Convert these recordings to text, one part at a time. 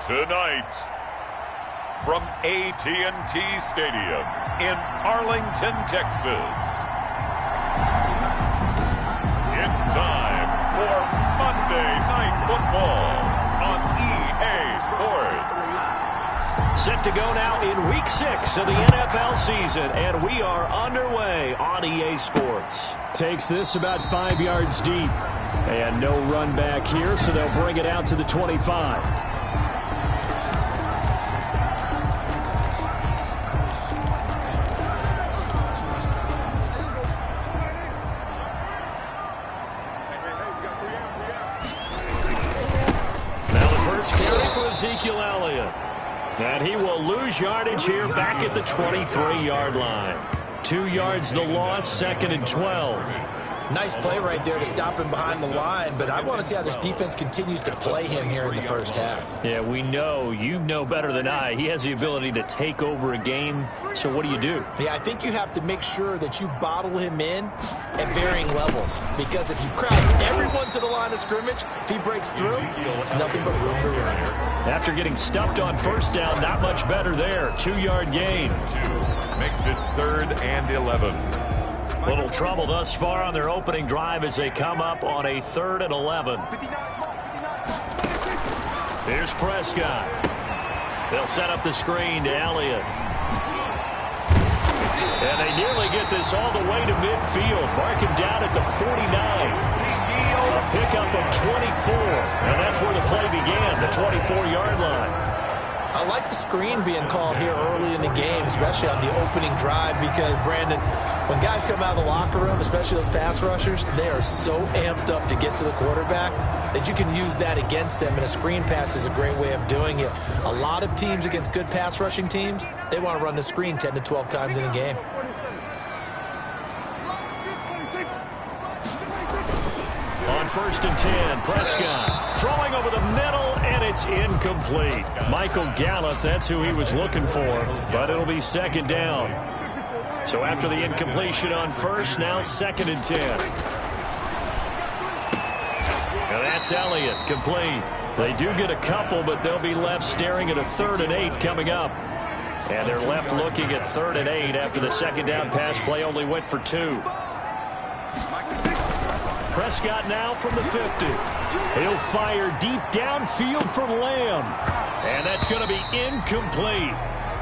Tonight, from AT&T Stadium in Arlington, Texas, it's time for Monday Night Football on EA Sports. Set to go now in Week 6 of the NFL season, and we are underway on EA Sports. Takes this about 5 yards deep. And no run back here, so they'll bring it out to the 25. Ezekiel Elliott. And he will lose yardage here back at the 23-yard line. 2 yards the loss, 2nd and 12. Nice play right there to stop him behind the line, but I want to see how this defense continues to play him here in the first half. Yeah, we know, you know better than I, he has the ability to take over a game, so what do you do? Yeah, I think you have to make sure that you bottle him in at varying levels, because if you crowd everyone to the line of scrimmage, if he breaks through, it's nothing but room to run. After getting stuffed on first down, not much better there. 2-yard gain. Makes it 3rd and 11. Little trouble thus far on their opening drive as they come up on a 3rd and 11. Here's Prescott. They'll set up the screen to Elliott. And they nearly get this all the way to midfield. Mark him down at the 49. A pickup of 24. And that's where the play began, the 24-yard line. I like the screen being called here early in the game, especially on the opening drive, because, Brandon, when guys come out of the locker room, especially those pass rushers, they are so amped up to get to the quarterback that you can use that against them, and a screen pass is a great way of doing it. A lot of teams against good pass rushing teams, they want to run the screen 10 to 12 times in a game. On 1st and 10, Prescott throwing over the middle, and it's incomplete. Michael Gallup, that's who he was looking for, but it'll be 2nd down. So after the incompletion on 1st, now 2nd and 10. And that's Elliott, complete. They do get a couple, but they'll be left staring at a 3rd and 8 coming up. And they're left looking at 3rd and 8 after the 2nd down pass play only went for 2. Prescott now from the 50. He'll fire deep downfield for Lamb. And that's going to be incomplete.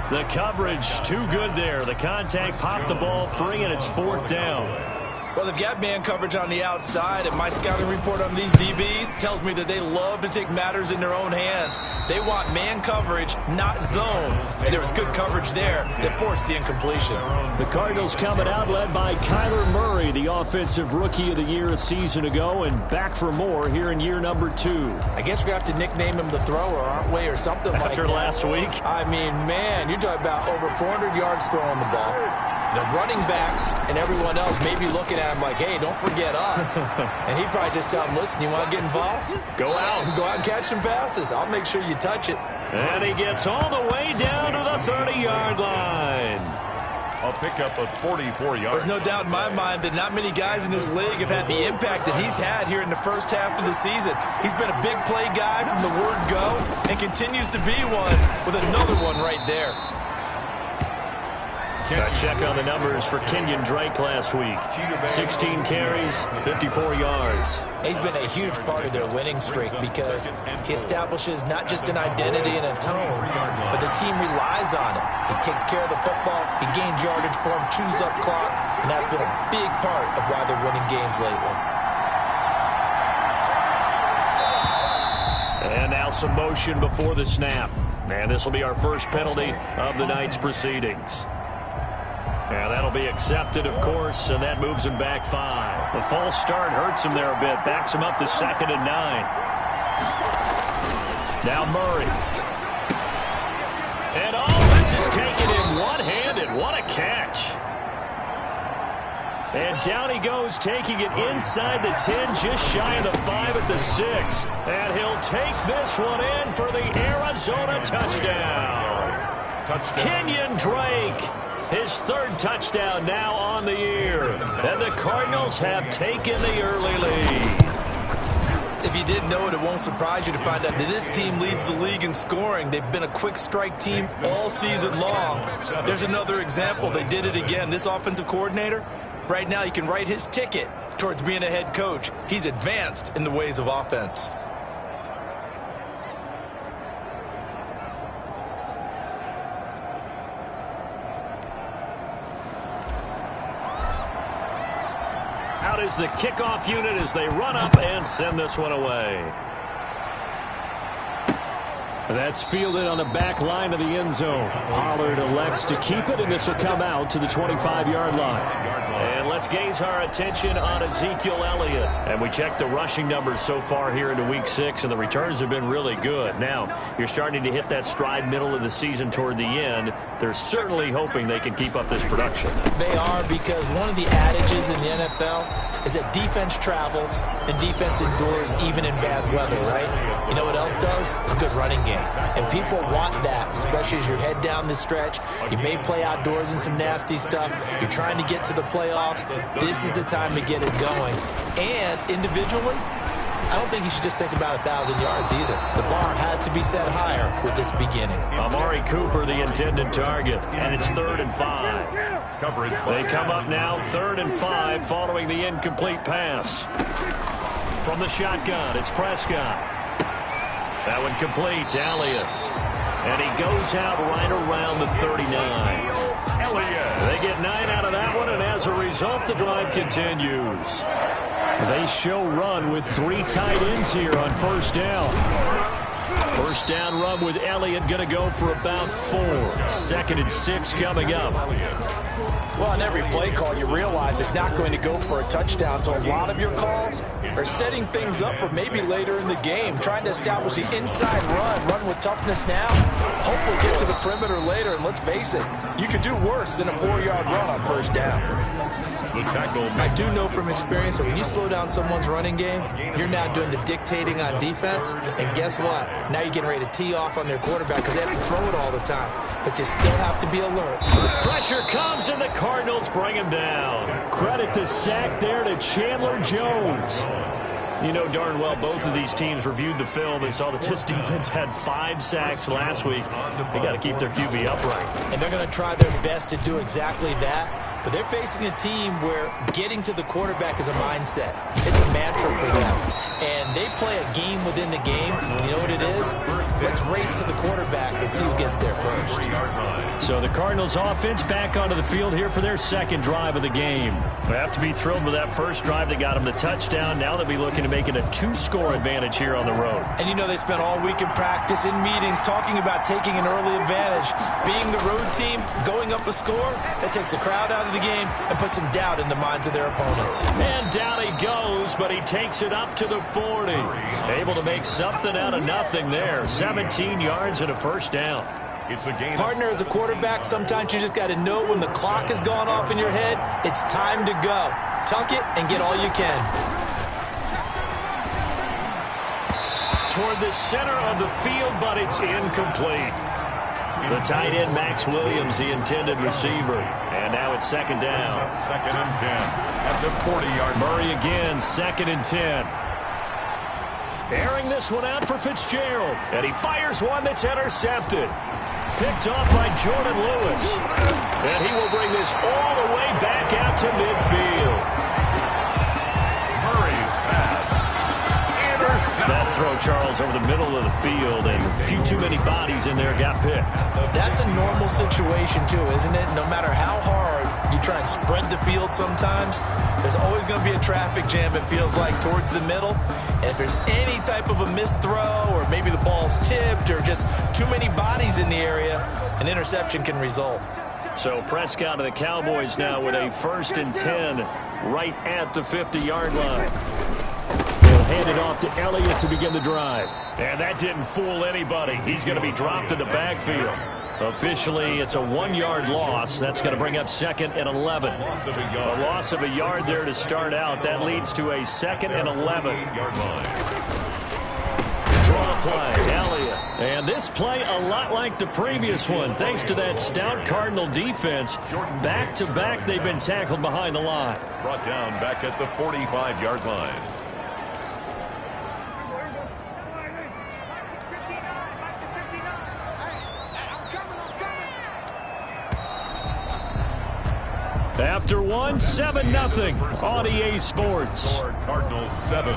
The coverage too good there. The contact popped the ball free, and it's 4th down. Well, they've got man coverage on the outside, and my scouting report on these DBs tells me that they love to take matters in their own hands. They want man coverage, not zone. And there was good coverage there that forced the incompletion. The Cardinals coming out led by Kyler Murray, the offensive rookie of the year a season ago, and back for more here in year number 2. I guess we have to nickname him the thrower, aren't we, or something like that. After last week? I mean, man, you're talking about over 400 yards throwing the ball. The running backs and everyone else may be looking at him like, hey, don't forget us. And he'd probably just tell him, listen, you want to get involved? Go out. Go out and catch some passes. I'll make sure you touch it. And he gets all the way down to the 30-yard line. A pickup of 44 yards. There's no doubt in my mind that not many guys in this league have had the impact that he's had here in the first half of the season. He's been a big play guy from the word go and continues to be one with another one right there. Check on the numbers for Kenyon Drake last week. 16 carries, 54 yards. He's been a huge part of their winning streak because he establishes not just an identity and a tone, but the team relies on it. He takes care of the football, he gains yardage for him, chews up clock, and that's been a big part of why they're winning games lately. And now some motion before the snap. And this will be our first penalty of the night's proceedings. And that'll be accepted, of course, and that moves him back 5. The false start hurts him there a bit, backs him up to 2nd and 9. Now Murray. And this is taken in one-handed. What a catch. And down he goes, taking it inside the 10, just shy of the 5 at the 6. And he'll take this one in for the Arizona touchdown. Kenyon Drake. His 3rd touchdown now on the year. And the Cardinals have taken the early lead. If you didn't know it, it won't surprise you to find out that this team leads the league in scoring. They've been a quick strike team all season long. There's another example. They did it again. This offensive coordinator, right now you can write his ticket towards being a head coach. He's advanced in the ways of offense. Out is the kickoff unit as they run up and send this one away. That's fielded on the back line of the end zone. Pollard elects to keep it, and this will come out to the 25-yard line. And let's gaze our attention on Ezekiel Elliott. And we checked the rushing numbers so far here into Week 6, and the returns have been really good. Now, you're starting to hit that stride middle of the season toward the end. They're certainly hoping they can keep up this production. They are, because one of the adages in the NFL is that defense travels and defense endures even in bad weather, right? You know what else does? A good running game. And people want that, especially as you head down the stretch. You may play outdoors in some nasty stuff. You're trying to get to the playoffs. This is the time to get it going. And individually, I don't think you should just think about 1,000 yards either. The bar has to be set higher with this beginning. Amari Cooper, the intended target, and it's 3rd and 5. Coverage. They come up now 3rd and 5 following the incomplete pass. From the shotgun, it's Prescott. That one complete to Elliott. And he goes out right around the 39. They get 9 out of that one, and as a result, the drive continues. They show run with 3 tight ends here on first down. First down run with Elliott going to go for about 4. 2nd and 6 coming up. Well, on every play call, you realize it's not going to go for a touchdown. So a lot of your calls are setting things up for maybe later in the game, trying to establish the inside run with toughness now. Hopefully get to the perimeter later, and let's face it, you could do worse than a 4-yard run on first down. The tackle. I do know from experience that when you slow down someone's running game, you're now doing the dictating on defense. And guess what? Now you're getting ready to tee off on their quarterback because they have to throw it all the time. But you still have to be alert. Pressure comes, and the Cardinals bring him down. Credit the sack there to Chandler Jones. You know darn well both of these teams reviewed the film and saw that this defense had 5 sacks last week. They got to keep their QB upright. And they're going to try their best to do exactly that. But they're facing a team where getting to the quarterback is a mindset. It's a mantra for them. And they play a game within the game. And you know what it is? Let's race to the quarterback and see who gets there first. So the Cardinals offense back onto the field here for their 2nd drive of the game. They have to be thrilled with that first drive that got them the touchdown. Now they'll be looking to make it a 2-score advantage here on the road. And you know they spent all week in practice, in meetings, talking about taking an early advantage. Being the road team, going up a score, that takes the crowd out of the game and puts some doubt in the minds of their opponents. And down he goes, but he takes it up to the 40. Able to make something out of nothing there. 17 yards and a first down. It's a game. Partner, as a quarterback, sometimes you just got to know when the clock has gone off in your head, it's time to go. Tuck it and get all you can. Toward the center of the field, but it's incomplete. The tight end, Max Williams, the intended receiver. And now it's 2nd down. 2nd and 10 at the 40-yard. Murray again, 2nd and 10. Airing this one out for Fitzgerald. And he fires one that's intercepted. Picked off by Jordan Lewis. And he will bring this all the way back out to midfield. Murray's pass. Intercepted. That throw, Charles, over the middle of the field, and a few too many bodies in there got picked. That's a normal situation, too, isn't it? No matter how hard you try and spread the field sometimes, there's always going to be a traffic jam, it feels like, towards the middle. And if there's any type of a missed throw, or maybe the ball's tipped, or just too many bodies in the area, an interception can result. So Prescott and the Cowboys now with a 1st and 10 right at the 50-yard line. They'll hand it off to Elliott to begin the drive. And that didn't fool anybody. He's going to be dropped in the backfield. Officially, it's a 1-yard loss. That's going to bring up 2nd and 11. A loss of a yard there to start out. That leads to a 2nd and 11. Draw play, Elliott. And this play a lot like the previous one. Thanks to that stout Cardinal defense. Back-to-back, they've been tackled behind the line. Brought down back at the 45-yard line. After one, 7-0 on EA Sports. Cardinals 7,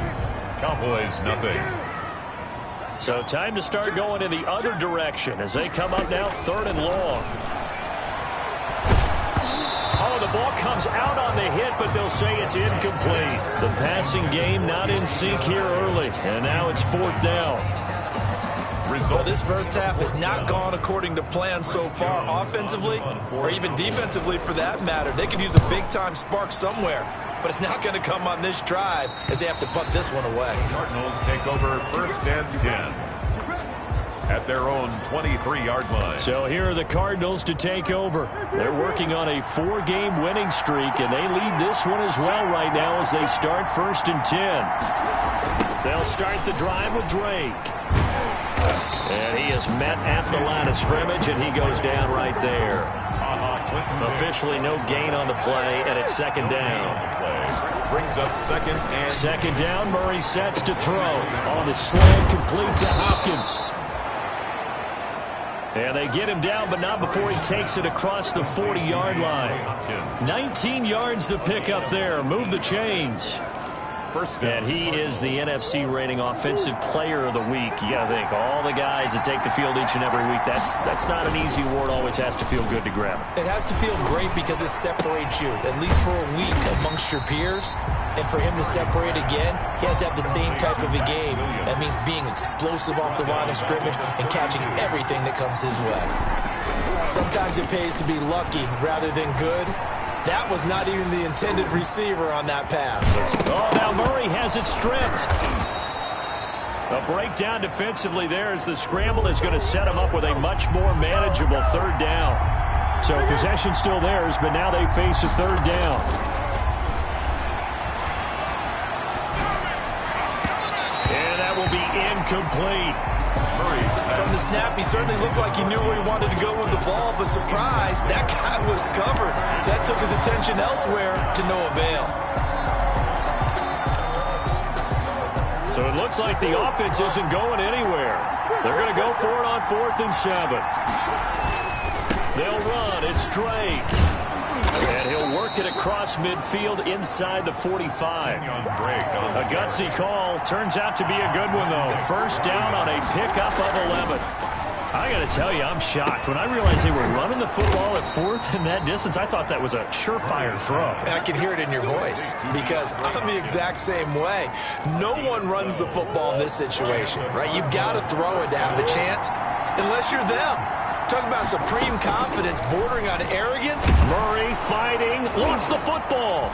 Cowboys nothing. So time to start going in the other direction as they come up now 3rd and long. Oh, the ball comes out on the hit, but they'll say it's incomplete. The passing game not in sync here early, and now it's 4th down. Well, this first half has not gone according to plan so far, offensively or even defensively for that matter. They could use a big-time spark somewhere, but it's not going to come on this drive as they have to punt this one away. Cardinals take over 1st and 10 at their own 23-yard line. So here are the Cardinals to take over. They're working on a 4-game winning streak, and they lead this one as well right now as they start 1st and 10. They'll start the drive with Drake. And he is met at the line of scrimmage, and he goes down right there. Officially no gain on the play, and it's 2nd down. Brings up 2nd and 2nd down, Murray sets to throw. On the slant, complete to Hopkins. And they get him down, but not before he takes it across the 40-yard line. 19 yards to pick up there. Move the chains. And he is the NFC rating offensive player of the week. You got to think, all the guys that take the field each and every week, that's not an easy award. Always has to feel good to grab it. It has to feel great because it separates you, at least for a week, amongst your peers. And for him to separate again, he has to have the same type of a game. That means being explosive off the line of scrimmage and catching everything that comes his way. Sometimes it pays to be lucky rather than good. That was not even the intended receiver on that pass. Oh, now Murray has it stripped. A breakdown defensively there as the scramble is going to set him up with a much more manageable 3rd down. So possession still theirs, but now they face a 3rd down. And that will be incomplete. From the snap, he certainly looked like he knew where he wanted to go with the ball, but surprise, that guy was covered. That took his attention elsewhere to no avail. So it looks like the offense isn't going anywhere. They're going to go for it on 4th and 7. They'll run. It's Drake. And he'll work it across midfield inside the 45. A gutsy call. Turns out to be a good one, though. 1st down on a pickup of 11. I got to tell you, I'm shocked. When I realized they were running the football at 4th in that distance, I thought that was a surefire throw. I can hear it in your voice because I'm the exact same way. No one runs the football in this situation, right? You've got to throw it to have a chance unless you're them. Talk about supreme confidence bordering on arrogance. Murray fighting, lost the football.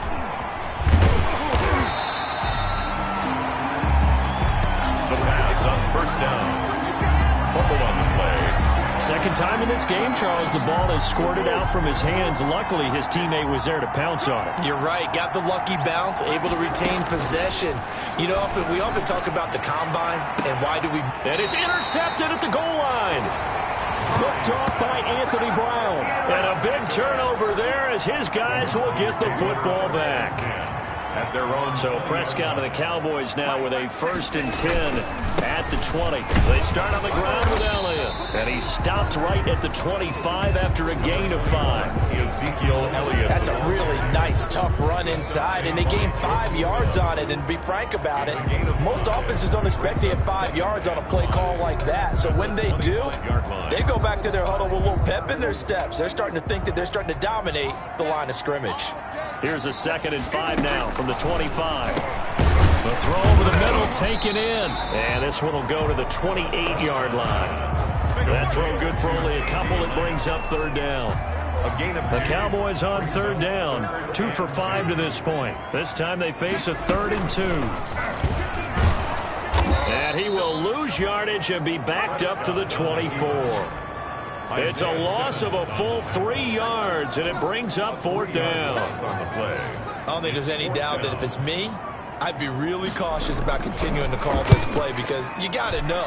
the pass on 1st down. Fumble on the play. 2nd time in this game, Charles, the ball has squirted out from his hands. Luckily, his teammate was there to pounce on it. You're right. Got the lucky bounce, able to retain possession. You know, we often talk about the combine and why do we... And it's intercepted at the goal line. Looked off by Anthony Brown. And a big turnover there as his guys will get the football back. At their own. So Prescott and the Cowboys now with a 1st and 10 at the 20. They start on the ground with Elliott. And he stopped right at the 25 after a gain of 5. Ezekiel Elliott. That's a really nice, tough run inside, and they gained 5 yards on it. And to be frank about it, most offenses don't expect to get 5 yards on a play call like that. So when they do, they go back to their huddle with a little pep in their steps. They're starting to think that they're starting to dominate the line of scrimmage. Here's a 2nd and 5 now from the 25. The throw over the middle taken in. And this one will go to the 28-yard line. That throw good for only a couple. It brings up 3rd down. The Cowboys on 3rd down. 2 for 5 to this point. This time they face a 3rd and 2. And he will lose yardage and be backed up to the 24. It's a loss of a full 3 yards, and it brings up 4th down. I don't think there's any doubt that if it's me, I'd be really cautious about continuing to call this play because you got to know,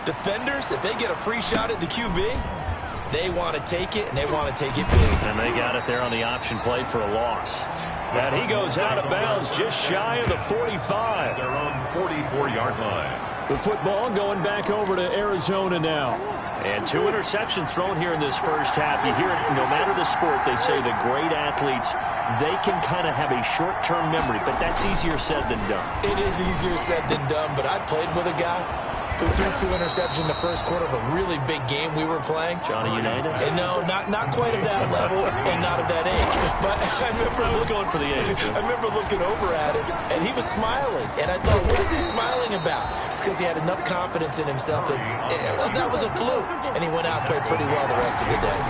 defenders, if they get a free shot at the QB, they want to take it, and they want to take it big. And they got it there on the option play for a loss. And he goes out of bounds just shy of the 45. Their own 44-yard line. The football going back over to Arizona now. And 2 interceptions thrown here in this first half. You hear it, no matter the sport, they say the great athletes, they can kind of have a short-term memory, but that's easier said than done. It is easier said than done, but I played with a guy who threw 2 interceptions in the first quarter of a really big game we were playing. Johnny Unitas? And no, not quite of that level and not of that age. But I was going for the age. I remember looking over at him, and he was smiling. And I thought, what is he smiling about? It's because he had enough confidence in himself that that was a fluke. And he went out and played pretty well the rest of the day.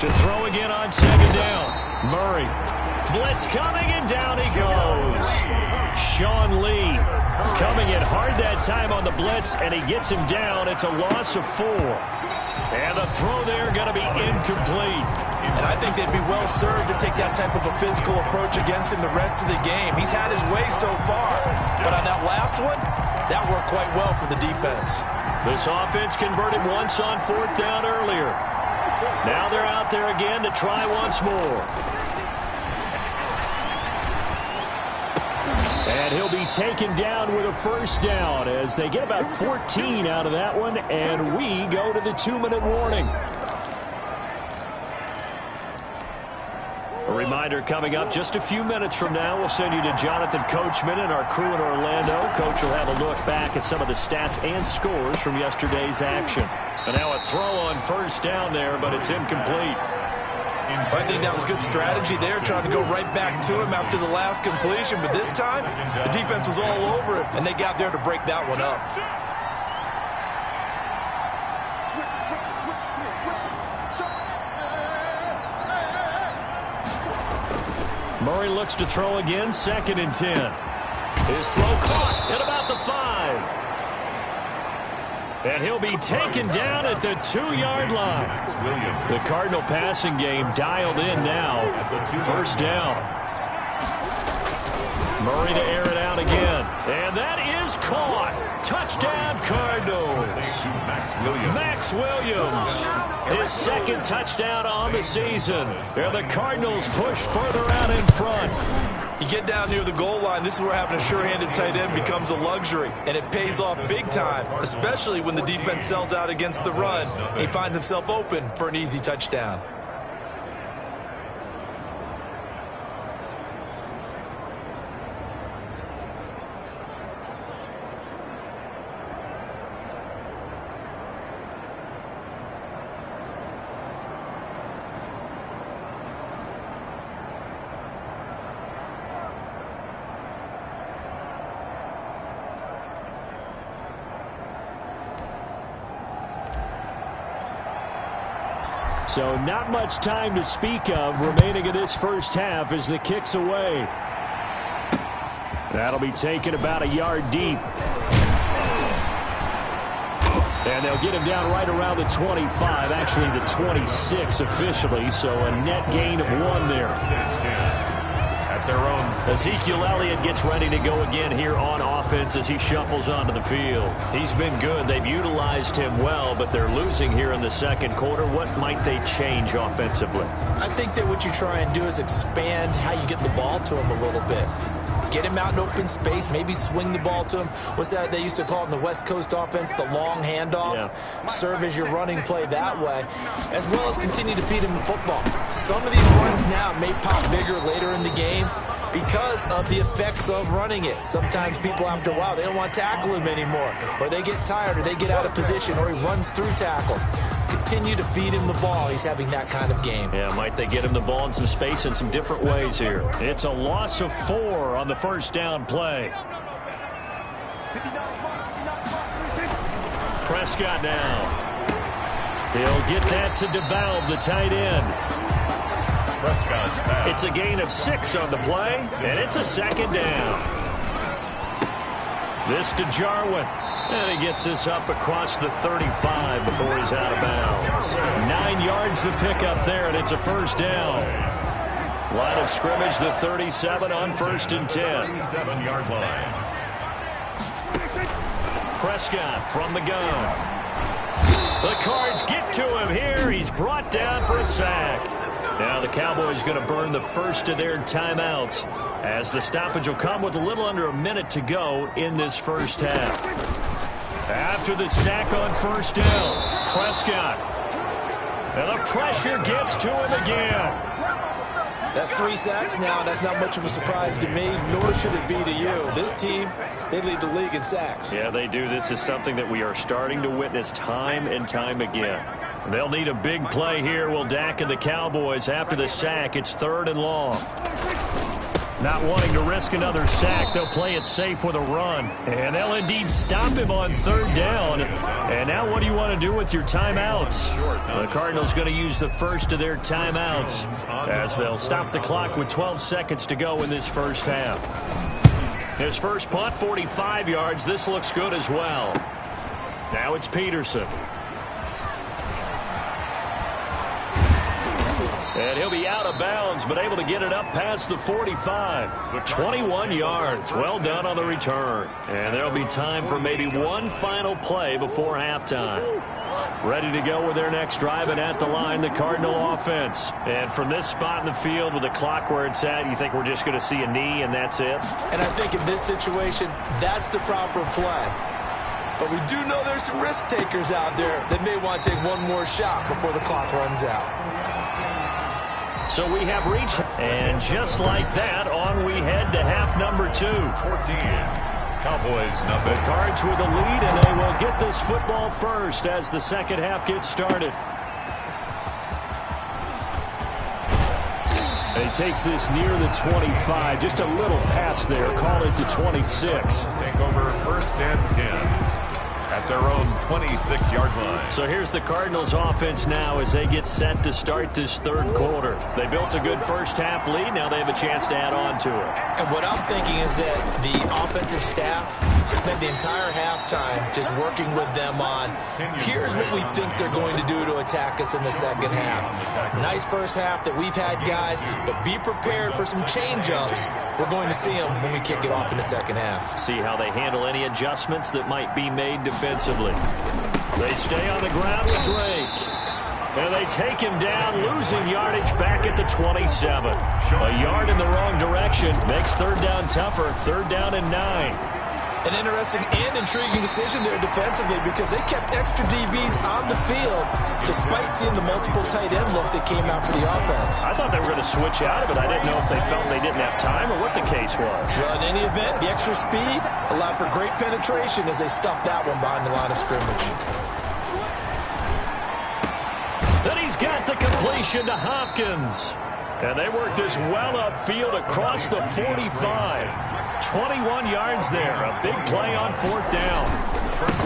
To throw again on second down. Murray. Blitz coming, and down he goes. Sean Lee coming in hard that time on the blitz, and he gets him down. It's a loss of 4. And the throw there going to be incomplete. And I think they'd be well served to take that type of a physical approach against him the rest of the game. He's had his way so far. But on that last one, that worked quite well for the defense. This offense converted once on 4th down earlier. Now they're out there again to try once more. And he'll be taken down with a first down as they get about 14 out of that one, and we go to the 2-minute warning. A reminder coming up just a few minutes from now, we'll send you to Jonathan Coachman and our crew in Orlando. Coach will have a look back at some of the stats and scores from yesterday's action. And now a throw on first down there, but it's incomplete. I think that was good strategy there, trying to go right back to him after the last completion. But this time, the defense was all over him, and they got there to break that one up. Murray looks to throw again, 2nd and 10. His throw caught at about the 5. And he'll be taken down at the 2-yard line. The Cardinal passing game dialed in now. First down. Murray to air it out again. And that is caught. Touchdown, Cardinals. Max Williams. His 2nd touchdown on the season. And the Cardinals push further out in front. You get down near the goal line, this is where having a sure-handed tight end becomes a luxury, and it pays off big time, especially when the defense sells out against the run. He finds himself open for an easy touchdown. So not much time to speak of remaining in this first half as the kick's away. That'll be taken about a yard deep. And they'll get him down right around the 25, actually the 26 officially, so a net gain of 1 there. At their own. Ezekiel Elliott gets ready to go again here on offense as he shuffles onto the field. He's been good. They've utilized him well, but they're losing here in the second quarter. What might they change offensively? I think that what you try and do is expand how you get the ball to him a little bit. Get him out in open space, maybe swing the ball to him. What's that they used to call it in the West Coast offense, the long handoff? Yeah. Serve as your running play that way, as well as continue to feed him the football. Some of these runs now may pop bigger later in the game because of the effects of running it. Sometimes people, after a while, they don't want to tackle him anymore, or they get tired, or they get out of position, or he runs through tackles. Continue to feed him the ball. He's having that kind of game. Yeah, might they get him the ball in some space in some different ways here. It's a loss of 4 on the first down play. Prescott now. He'll get that to DeValve, the tight end. Prescott's pass. It's a gain of 6 on the play, and it's a 2nd down. This to Jarwin. And he gets this up across the 35 before he's out of bounds. 9 yards to pick up there, and it's a first down. Line of scrimmage, the 37 on 1st and 10. 37-yard line. Prescott from the gun. The Cards get to him here. He's brought down for a sack. Now the Cowboys going to burn the first of their timeouts as the stoppage will come with a little under a minute to go in this first half. After the sack on first down, Prescott. And the pressure gets to him again. That's 3 sacks now. That's not much of a surprise to me, nor should it be to you. This team, they lead the league in sacks. Yeah, they do. This is something that we are starting to witness time and time again. They'll need a big play here, will Dak and the Cowboys. After the sack, it's 3rd and long. Not wanting to risk another sack, they'll play it safe with a run. And they'll indeed stop him on 3rd down. And now what do you want to do with your timeouts? The Cardinals going to use the first of their timeouts as they'll stop the clock with 12 seconds to go in this first half. His first punt, 45 yards. This looks good as well. Now it's Peterson. And he'll be out of bounds, but able to get it up past the 45. 21 yards. Well done on the return. And there'll be time for maybe one final play before halftime. Ready to go with their next drive, and at the line, the Cardinal offense. And from this spot in the field with the clock where it's at, you think we're just going to see a knee and that's it? And I think in this situation, that's the proper play. But we do know there's some risk takers out there that may want to take one more shot before the clock runs out. So we have reached, and just like that, on we head to half number 2. 14. Cowboys nothing. The Cards with a lead, and they will get this football first as the second half gets started. He takes this near the 25, just a little pass there, call it the 26. Take over 1st and 10. At their own 26-yard line. So here's the Cardinals offense now as they get set to start this 3rd quarter. They built a good first half lead. Now they have a chance to add on to it. And what I'm thinking is that the offensive staff spent the entire halftime just working with them on, here's what we think they're going to do to attack us in the second half. Nice first half that we've had, guys, but be prepared for some change-ups. We're going to see them when we kick it off in the second half. See how they handle any adjustments that might be made defensively. They stay on the ground with Drake. And they take him down, losing yardage back at the 27. A yard in the wrong direction makes 3rd down tougher. 3rd down and 9. An interesting and intriguing decision there defensively because they kept extra DBs on the field despite seeing the multiple tight end look that came out for the offense. I thought they were going to switch out of it. I didn't know if they felt they didn't have time or what the case was. Well, in any event, the extra speed allowed for great penetration as they stuffed that one behind the line of scrimmage. Then he's got the completion to Hopkins. And they work this well upfield across the 45. 21 yards there. A big play on 4th down.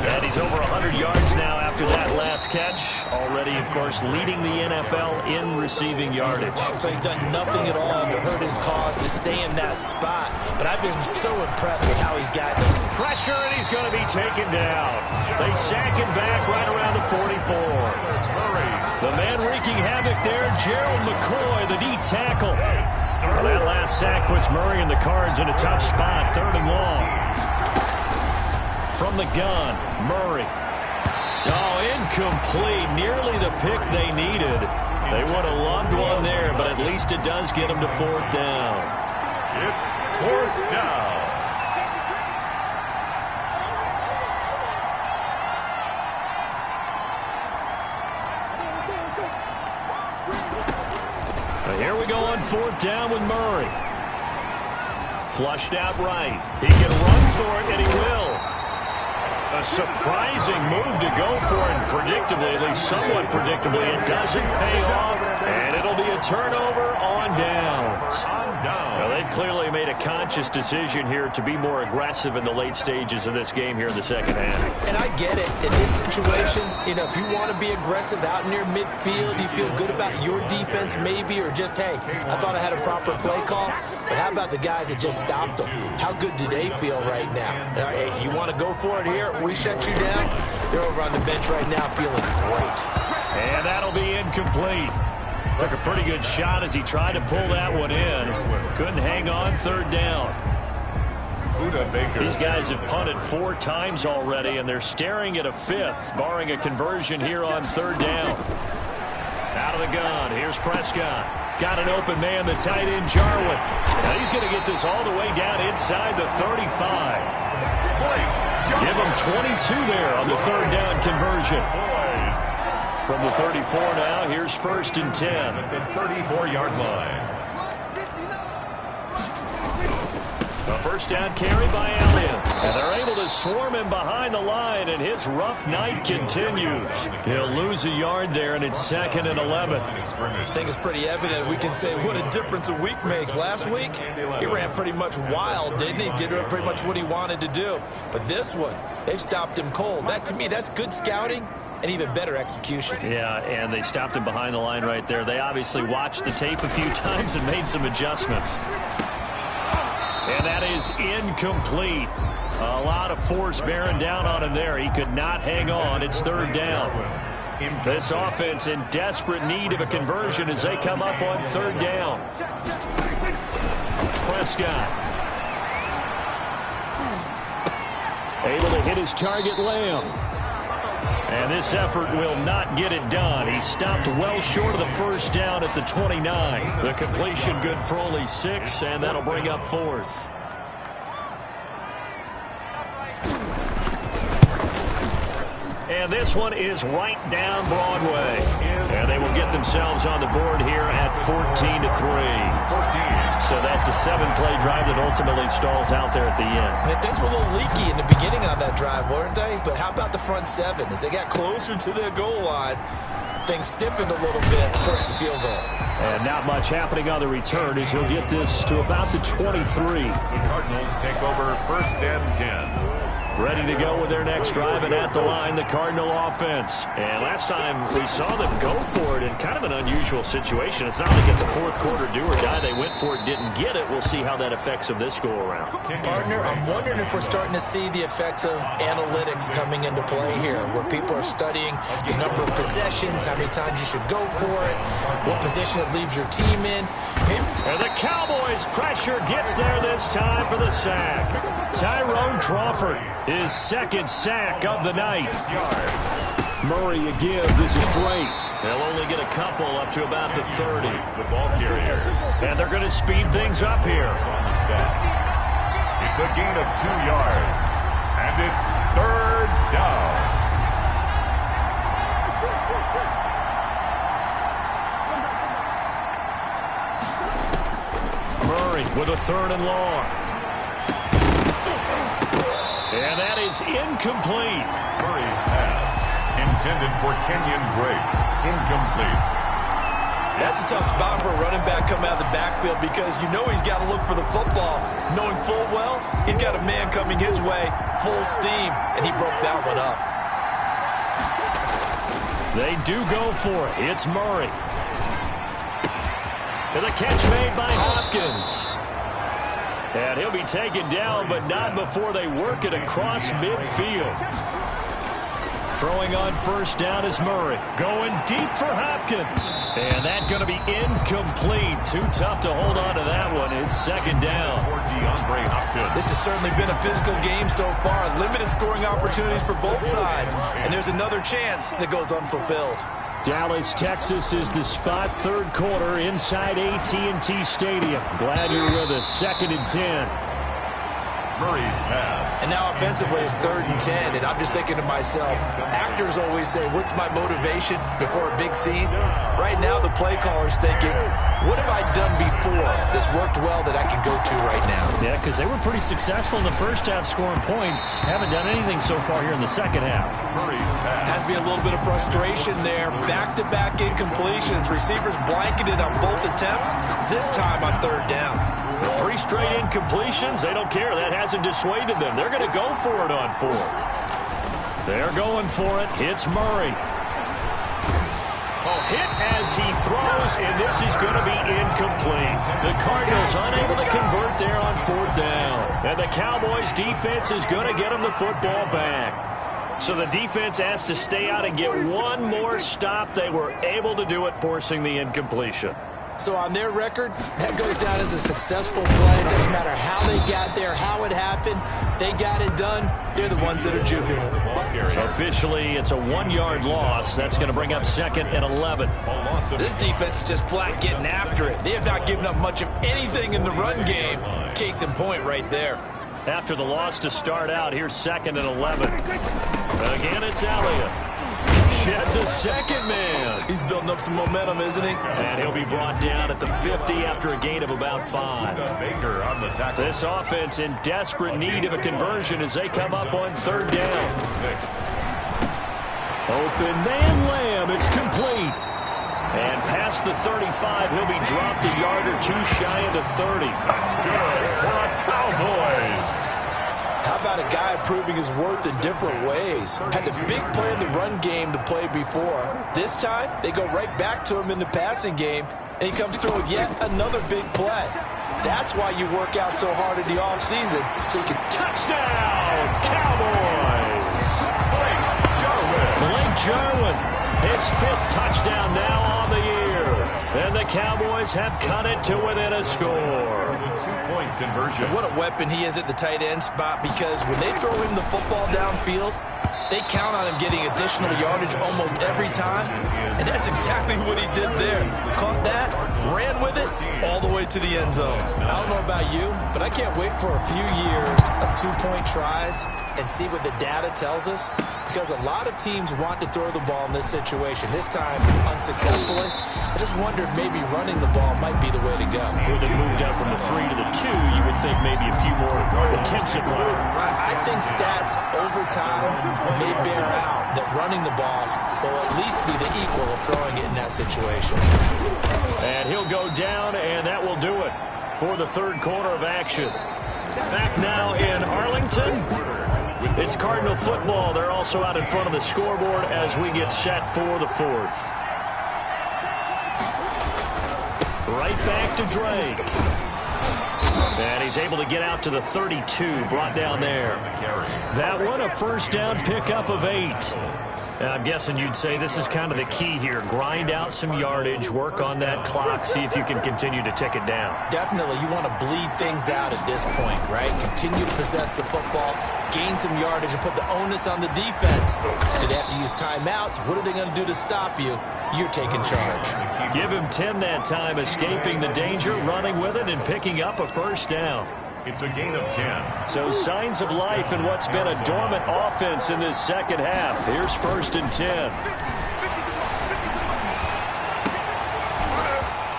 And he's over 100 yards now after that last catch. Already, of course, leading the NFL in receiving yardage. So he's done nothing at all to hurt his cause to stay in that spot. But I've been so impressed with how he's gotten it. Pressure, and he's going to be taken down. They sack him back right around the 44. The man wreaking havoc there, Gerald McCoy, the D tackle. Well, that last sack puts Murray and the Cards in a tough spot, 3rd and long. From the gun, Murray. Oh, incomplete. Nearly the pick they needed. They would have loved one there, but at least it does get them to 4th down. It's 4th down. Here we go on 4th down with Murray. Flushed out right. He can run for it, and he will. A surprising move to go for it, and predictably, at least somewhat predictably, it doesn't pay off, and it'll be a turnover on downs. Now, they've clearly made a conscious decision here to be more aggressive in the late stages of this game here in the second half. And I get it. In this situation, you know, if you want to be aggressive out near midfield, you feel good about your defense maybe, or just, hey, I thought I had a proper play call. But how about the guys that just stopped them? How good do they feel right now? Hey, you want to go for it here? We shut you down? They're over on the bench right now feeling great. And that'll be incomplete. Took a pretty good shot as he tried to pull that one in. Couldn't hang on, 3rd down. These guys have punted 4 times already, and they're staring at a 5th, barring a conversion here on 3rd down. Out of the gun, here's Prescott. Got an open man, the tight end, Jarwin. Now he's going to get this all the way down inside the 35. Give him 22 there on the third down conversion. From the 34 now, here's 1st and 10. At the 34-yard line. A first down carry by Elliott. And they're able to swarm him behind the line, and his rough night continues. He'll lose a yard there, and it's 2nd and 11. I think it's pretty evident. We can say what a difference a week makes. Last week, he ran pretty much wild, didn't he? Did pretty much what he wanted to do. But this one, they've stopped him cold. That, to me, that's good scouting and even better execution. Yeah, and they stopped him behind the line right there. They obviously watched the tape a few times and made some adjustments. And that is incomplete. A lot of force bearing down on him there. He could not hang on. It's 3rd down. This offense in desperate need of a conversion as they come up on 3rd down. Prescott. Able to hit his target, Lamb. And this effort will not get it done. He stopped well short of the first down at the 29. The completion good for only 6, and that'll bring up 4th. And this one is right down Broadway. And they will get themselves on the board here at 14-3. So that's a 7-play drive that ultimately stalls out there at the end. And things were a little leaky in the beginning on that drive, weren't they? But how about the front 7? As they got closer to their goal line, things stiffened a little bit to force the field goal. And not much happening on the return as he'll get this to about the 23. The Cardinals take over 1st and 10. Ready to go with their next drive, and at the line, the Cardinal offense. And last time we saw them go for it in kind of an unusual situation. It's not like it's a fourth-quarter do-or-die. They went for it, didn't get it. We'll see how that affects them this go-around. Partner, I'm wondering if we're starting to see the effects of analytics coming into play here, where people are studying the number of possessions, how many times you should go for it, what position it leaves your team in. And the Cowboys' pressure gets there this time for the sack. Tyrone Crawford, his 2nd sack of the night. Murray again. This is straight. They'll only get a couple up to about the 30. The ball carrier. And they're going to speed things up here. It's a gain of 2 yards. And it's 3rd down. Murray with a 3rd and long. And that is incomplete. Murray's pass, intended for Kenyon Drake, incomplete. That's a tough spot for a running back coming out of the backfield because you know he's got to look for the football, knowing full well he's got a man coming his way, full steam, and he broke that one up. They do go for it. It's Murray. And the catch made by Hopkins. And he'll be taken down, but not before they work it across midfield. Throwing on 1st down is Murray. Going deep for Hopkins. And that's going to be incomplete. Too tough to hold on to that one. It's 2nd down. This has certainly been a physical game so far. Limited scoring opportunities for both sides. And there's another chance that goes unfulfilled. Dallas, Texas is the spot. 3rd quarter inside AT&T Stadium. Glad you're with us. 2nd and 10. Murray's pass. And now offensively it's 3rd and 10. And I'm just thinking to myself, actors always say, what's my motivation before a big scene? Right now the play caller's thinking, what have I done before that's worked well that I can go to right now? Yeah, because they were pretty successful in the first half scoring points. Haven't done anything so far here in the second half. Murray's pass. Has to be a little bit of frustration there. Back-to-back incompletions. Receivers blanketed on both attempts. This time on 3rd down. The 3 straight incompletions, they don't care. That hasn't dissuaded them. They're going to go for it on 4th. They're going for it. Hits Murray. Oh, hit as he throws, and this is going to be incomplete. The Cardinals unable to convert there on 4th down. And the Cowboys defense is going to get them the football back. So the defense has to stay out and get one more stop. They were able to do it, forcing the incompletion. So on their record, that goes down as a successful play. It doesn't matter how they got there, how it happened. They got it done. They're the ones that are jubilant. Officially, it's a 1-yard loss. That's going to bring up 2nd and 11. This defense is just flat getting after it. They have not given up much of anything in the run game. Case in point right there. after the loss to start out. Here's 2nd and 11. Again, it's Elliott. Sheds a second man. He's building up some momentum, isn't he? And he'll be brought down at the 50 after a gain of about 5. Baker on the tackle. This offense in desperate need of a conversion as they come up on 3rd down. Open man Lamb. It's complete. And past the 35, he'll be dropped a yard or 2 shy of the 30. That's good for the Cowboys. How about a guy proving his worth in different ways? Had the big play in the run game to play before. This time, they go right back to him in the passing game, and he comes through with yet another big play. That's why you work out so hard in the offseason, so you can touchdown, Cowboys! Blake Jarwin, his 5th touchdown now on the year. And the Cowboys have cut it to within a score. 2-point conversion. And what a weapon he is at the tight end spot, because when they throw him the football downfield, they count on him getting additional yardage almost every time. And that's exactly what he did there. Caught that, ran with it, all the way to the end zone. I don't know about you, but I can't wait for a few years of 2-point tries and see what the data tells us, because a lot of teams want to throw the ball in this situation. This time, unsuccessfully. I just wondered maybe running the ball might be the way to go. With it moved up from the 3 to the 2, you would think maybe a few more attempts at running. I think stats over time may bear out that running the ball will at least be the equal of throwing it in that situation. And he'll go down, and that will do it for the 3rd quarter of action. Back now in Arlington. It's Cardinal football. They're also out in front of the scoreboard as we get set for the 4th. Right back to Drake. And he's able to get out to the 32, brought down there. That one a 1st down pickup of 8. I'm guessing you'd say this is kind of the key here. Grind out some yardage, work on that clock, see if you can continue to tick it down. Definitely. You want to bleed things out at this point, right? Continue to possess the football, gain some yardage, and put the onus on the defense. Do they have to use timeouts? What are they going to do to stop you? You're taking charge. Give him 10 that time, escaping the danger, running with it, and picking up a 1st down. It's a gain of 10. So signs of life in what's been a dormant offense in this 2nd half. Here's 1st and 10.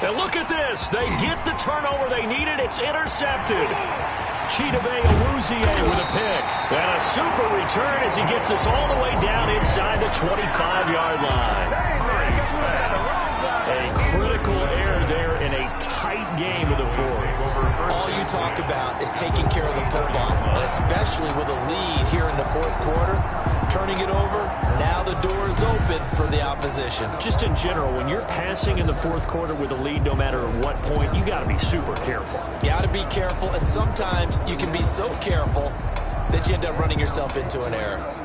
And look at this. They get the turnover they needed. It's intercepted. Chidobe Awuzie with a pick. And a super return as he gets us all the way down inside the 25-yard line. A critical error there in a tight game of the 4th. All you talk about is taking care of the football, and especially with a lead here in the 4th quarter, turning it over, now the door is open for the opposition. Just in general, when you're passing in the 4th quarter with a lead, no matter at what point, you got to be super careful. Got to be careful, and sometimes you can be so careful that you end up running yourself into an error.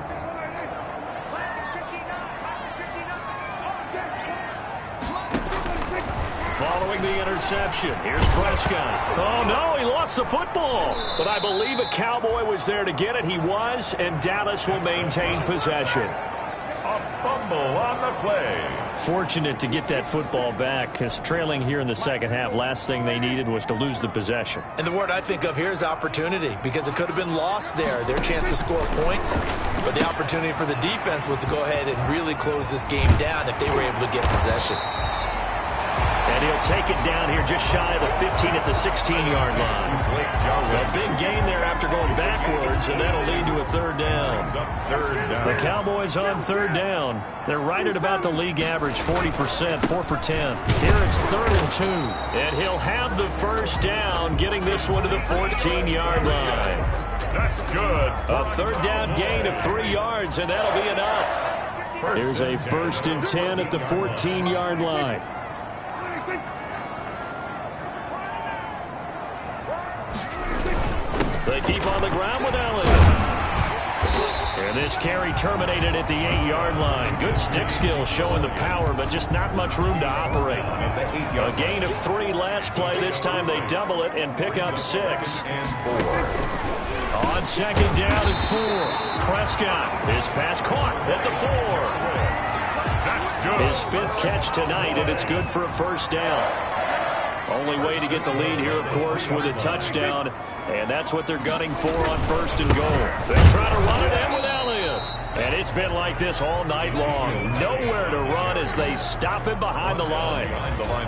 Following the interception, here's Prescott. Oh, no, he lost the football. But I believe a Cowboy was there to get it. He was, and Dallas will maintain possession. A fumble on the play. Fortunate to get that football back, because trailing here in the 2nd half, last thing they needed was to lose the possession. And the word I think of here is opportunity, because it could have been lost there, their chance to score points. But the opportunity for the defense was to go ahead and really close this game down if they were able to get possession. And he'll take it down here just shy of the 15 at the 16-yard line. A big gain there after going backwards, and that'll lead to a 3rd down. The Cowboys on 3rd down. They're right at about the league average, 40%, 4 for 10. Here it's 3rd and 2. And he'll have the 1st down, getting this one to the 14-yard line. That's good. A 3rd down gain of 3 yards, and that'll be enough. Here's a 1st and 10 at the 14-yard line. They keep on the ground with Elliott. And this carry terminated at the 8-yard line. Good stick skill showing the power, but just not much room to operate. A gain of 3 last play. This time they double it and pick up 6. On 2nd down and 4. Prescott. His pass caught at the 4. That's good. His 5th catch tonight, and it's good for a 1st down. Only way to get the lead here, of course, with a touchdown. And that's what they're gunning for on 1st and goal. They try to run it in with Elliott. And it's been like this all night long. Nowhere to run as they stop him behind the line.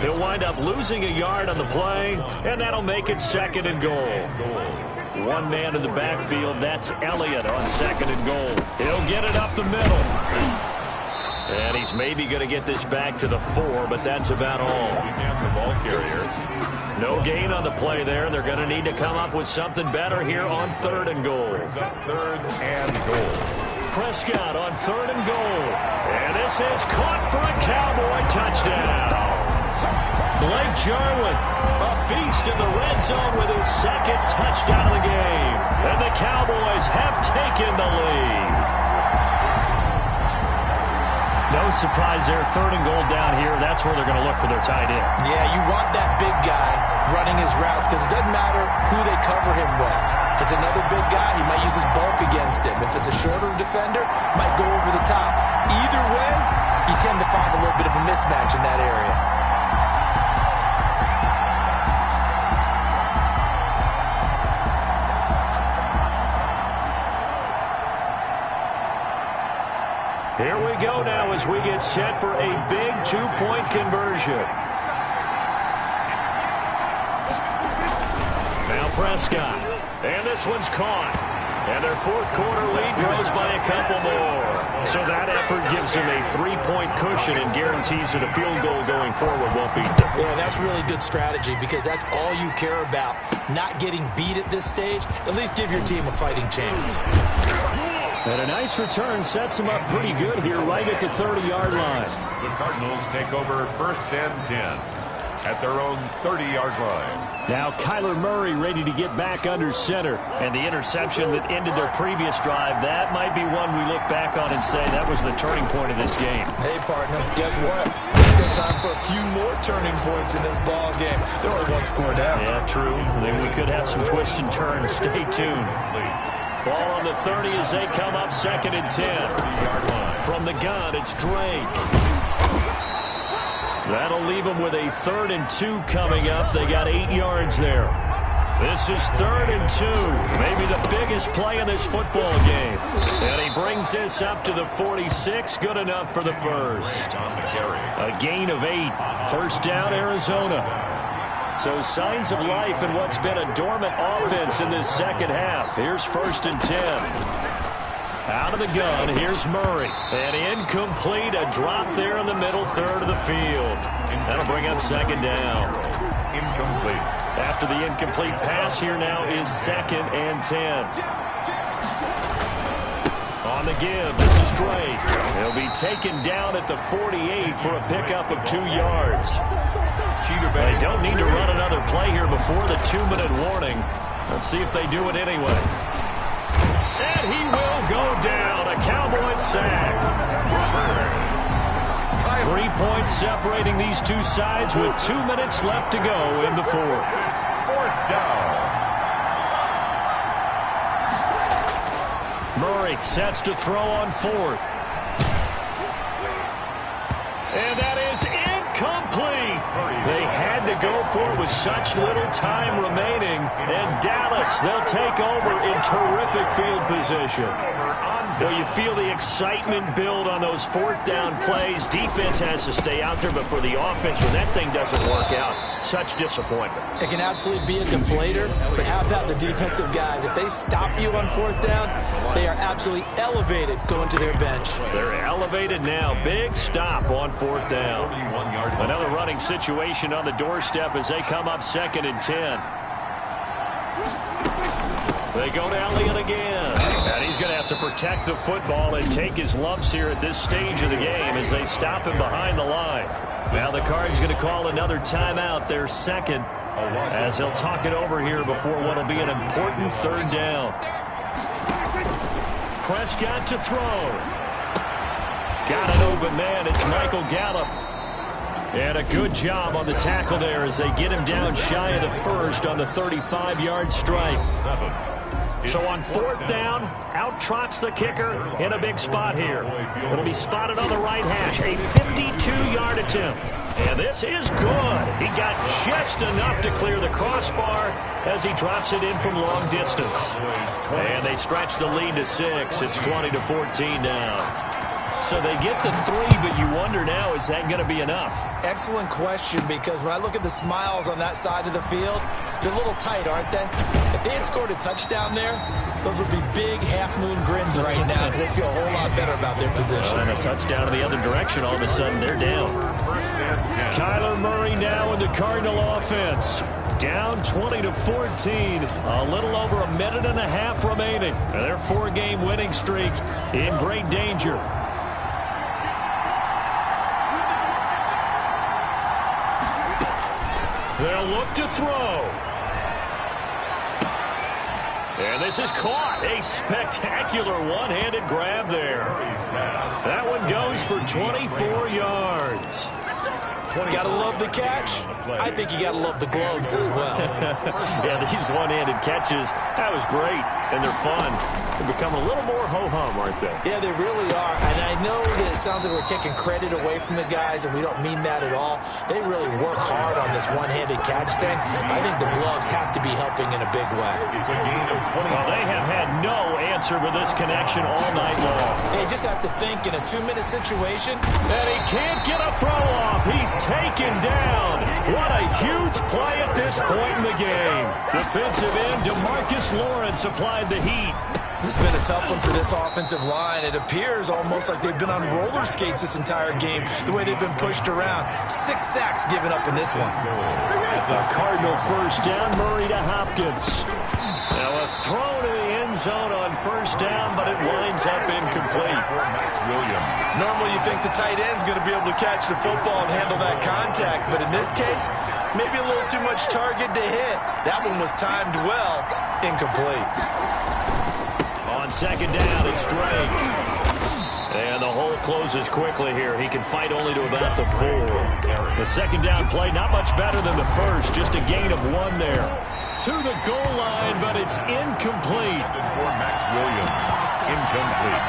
He'll wind up losing a yard on the play, and that'll make it 2nd and goal. One man in the backfield, that's Elliott on 2nd and goal. He'll get it up the middle. And he's maybe going to get this back to the 4, but that's about all. The ball carrier. No gain on the play there. They're going to need to come up with something better here on 3rd and goal. 3rd and goal. Prescott on 3rd and goal. And this is caught for a Cowboy touchdown. Blake Jarwin, a beast in the red zone with his 2nd touchdown of the game. And the Cowboys have taken the lead. No surprise there. 3rd and goal down here. That's where they're going to look for their tight end. Yeah, you want that big guy running his routes because it doesn't matter who they cover him with. If it's another big guy, he might use his bulk against him. If it's a shorter defender, might go over the top. Either way, you tend to find a little bit of a mismatch in that area. Here we go now as we get set for a big 2-point conversion. Now Prescott. And this one's caught. And their 4th quarter lead grows by a couple more. So that effort gives them a 3-point cushion and guarantees that a field goal going forward won't be done. Yeah, that's really good strategy because that's all you care about. Not getting beat at this stage. At least give your team a fighting chance. And a nice return sets them up pretty good here right at the 30-yard line. The Cardinals take over 1st and 10 at their own 30-yard line. Now Kyler Murray ready to get back under center. And the interception that ended their previous drive, that might be one we look back on and say that was the turning point of this game. Hey, partner, guess what? There's still time for a few more turning points in this ball game. They're only 1 score down. Yeah, true. Then we could have some twists and turns. Stay tuned. Ball on the 30 as they come up 2nd and 10. From the gun, it's Drake. That'll leave them with a 3rd and 2 coming up. They got 8 yards there. This is 3rd and 2. Maybe the biggest play in this football game. And he brings this up to the 46. Good enough for the first. A gain of 8. 1st down, Arizona. So signs of life in what's been a dormant offense in this 2nd half. Here's 1st and 10. Out of the gun, here's Murray. And incomplete, a drop there in the middle 3rd of the field. That'll bring up 2nd down. Incomplete. After the incomplete pass, here now is 2nd and 10. On the give, this is Drake. He'll be taken down at the 48 for a pickup of 2 yards. They don't need to run another play here before the 2-minute warning. Let's see if they do it anyway. And he will go down. A Cowboys sack. 3 points separating these two sides with 2 minutes left to go in the 4th. 4th down. Murray sets to throw on 4th. And that is incomplete. They had to go for it with such little time remaining. And Dallas, they'll take over in terrific field position. Well, you feel the excitement build on those 4th down plays. Defense has to stay out there, but for the offense, when that thing doesn't work out, such disappointment. It can absolutely be a deflator, but how about the defensive guys? If they stop you on 4th down, they are absolutely elevated going to their bench. They're elevated now. Big stop on 4th down. Another running situation on the doorstep as they come up 2nd and 10. They go to Elliott again. And he's going to have to protect the football and take his lumps here at this stage of the game as they stop him behind the line. Now the Cards going to call another timeout, their 2nd, as they'll talk it over here before what will be an important 3rd down. Prescott to throw. Got an open man. It's Michael Gallup. And a good job on the tackle there as they get him down shy of the 1st on the 35-yard strike. So on fourth down, out trots the kicker in a big spot here. It'll be spotted on the right hash, a 52-yard attempt. And this is good. He got just enough to clear the crossbar as he drops it in from long distance. And they stretch the lead to 6. It's 20-14 now. So they get the 3, but you wonder now, is that going to be enough? Excellent question, because when I look at the smiles on that side of the field, they're a little tight, aren't they? If they had scored a touchdown there, those would be big half-moon grins right now, because they feel a whole lot better about their position. And a touchdown in the other direction, all of a sudden they're down. Kyler Murray now in the Cardinal offense. Down 20-14, a little over a minute and a half remaining. And their 4-game winning streak in great danger. They'll look to throw. And this is caught. A spectacular one-handed grab there. That one goes for 24 yards. Gotta love the catch. I think you gotta love the gloves as well. Yeah, these one-handed catches, that was great. And they're fun. They become a little more ho-hum, aren't they? Yeah, they really are. And I know that it sounds like we're taking credit away from the guys, and we don't mean that at all. They really work hard on this one-handed catch thing. I think the gloves have to be helping in a big way. Well, they have had no answer for this connection all night long. They just have to think in a 2-minute situation. And he can't get a throw off. He's taken down. What a huge play at this point in the game. Defensive end DeMarcus Lawrence applied the heat. This has been a tough one for this offensive line. It appears almost like they've been on roller skates this entire game, the way they've been pushed around. 6 sacks given up in this one. A Cardinal first down, Murray to Hopkins. Now a throw to the end zone on first down, but it winds up incomplete. Normally you think the tight end's going to be able to catch the football and handle that contact, but in this case, maybe a little too much target to hit. That one was timed well, incomplete. On second down, it's Drake. And the hole closes quickly here. He can fight only to about the 4. The second down play, not much better than the first. Just a gain of 1 there. To the goal line, but it's incomplete. For Max Williams, incomplete.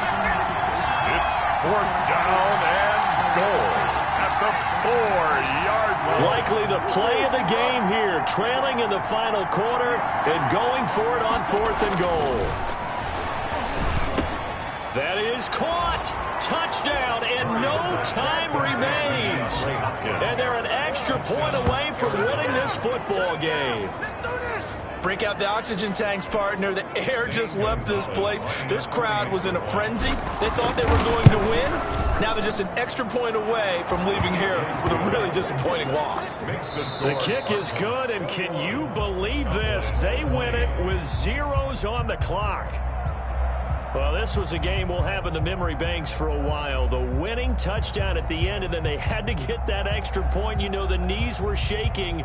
It's 4th down and goal at the 4-yard line. Likely the play of the game here. Trailing in the final quarter and going for it on 4th and goal. That is caught. Touchdown, and no time remains. And they're an extra point away from winning this football game. Break out the oxygen tanks, partner. The air just left this place. This crowd was in a frenzy. They thought they were going to win. Now they're just an extra point away from leaving here with a really disappointing loss. The kick is good, and can you believe this? They win it with zeros on the clock. Well, this was a game we'll have in the memory banks for a while. The winning touchdown at the end, and then they had to get that extra point. You know, the knees were shaking,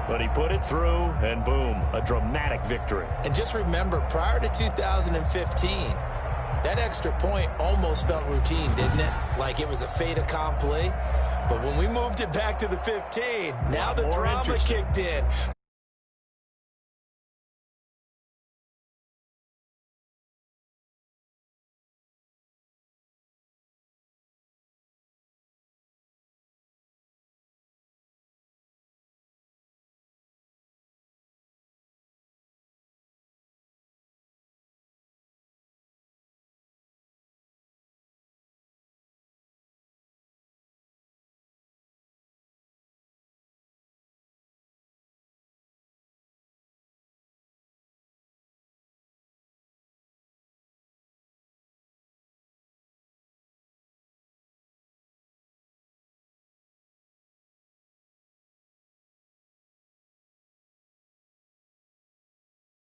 but he put it through, and boom, a dramatic victory. And just remember, prior to 2015, that extra point almost felt routine, didn't it? Like it was a fait accompli. But when we moved it back to the 15, now the drama kicked in.